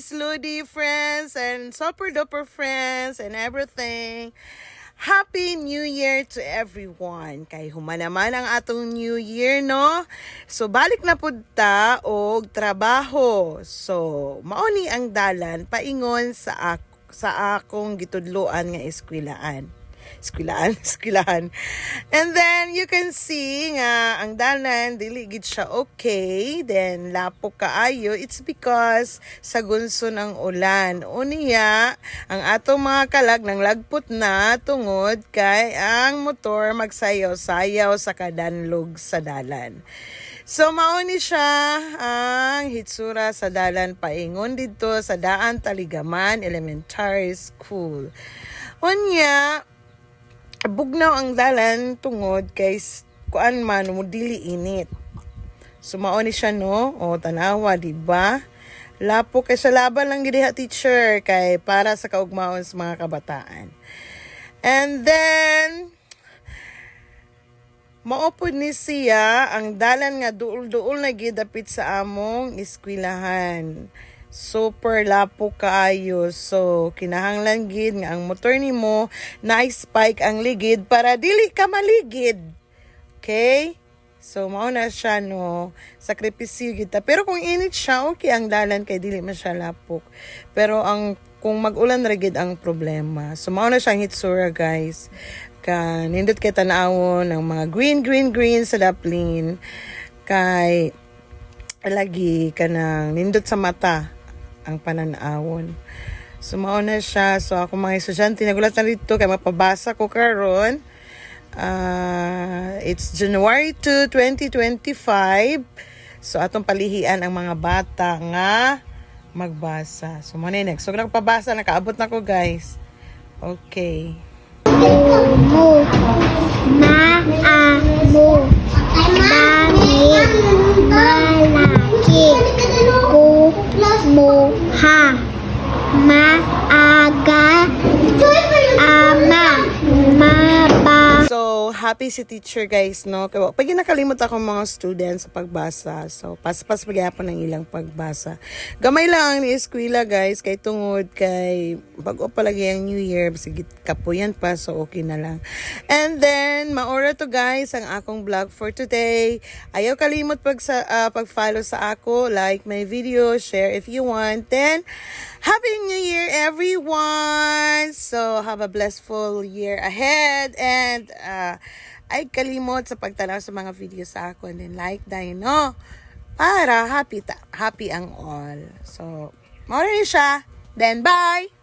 Miss Ludi friends and super duper friends and everything. Happy New Year to everyone. Kay humanaman ang atong New Year, no? So balik na pud ta og trabaho. So mauni ang dalan paingon sa akong gitudloan nga eskwelahan. And then you can see nga ang dalan dili gid siya okay, then lapo kaayo. It's because sa gunson ang ulan. Unya ang atong mga kalag nang lagpot na tungod kay ang motor magsayaw-sayaw sa kadanlog sa dalan. So mauni siya ang hitsura sa dalan paingon dito sa Daan Taligaman Elementary School. Unya bugnaw ang dalan tungod kay kuan man mo dili init. So mauni siya no, o tanawa di ba? Lapo kay sa laban lang gid teacher kay para sa kaugmaon sa mga kabataan. And then maupod ni siya ang dalan nga duol-duol na gid dapit sa among eskwelahan. Super lapo kaayo. So, kinahanglan gid nga ang motor nimo na-spike ang ligid para dili ka maligid. Okay? So, mao na siya, no? Sakripisyo gid ta. Pero kung init siya, okay ang dalan kay dili man siya lapok. Pero kung mag-ulan ra gid ang problema. So, mao na siyang hitsura, guys. Nindot kay tanawon ng mga green sa daplin. Kay lagi kanang nindot sa mata ang pananawon. So mao na siya. So ako mga estudyante nagulat na dito kay mapabasa ko karon. It's January 2, 2025. So atong palihian ang mga bata nga magbasa. So mo next. So nagpabasa nakaabot na ko guys. Okay. Mo maamo dami malaki kumuha maaga ama maba. So, happy si teacher guys, no? Kaya pag nakalimot ako mga students sa pagbasa. So, pas-pas magyapon ng ilang pagbasa. Gamay lang ang ni-eskwela guys, kay tungod kay bago palagi ang New Year, sige kapuyan pa, so okay na lang. And then, maura to guys ang akong vlog for today. Ayaw kalimot pag-follow sa ako, like my video, share if you want. Then, Happy New Year everyone! So, have a blissful year ahead. And, ay kalimot sa pagtanaw sa mga video sa ako. And then, like dahil, no? Para happy ang all. So, maura rin siya. Then, bye!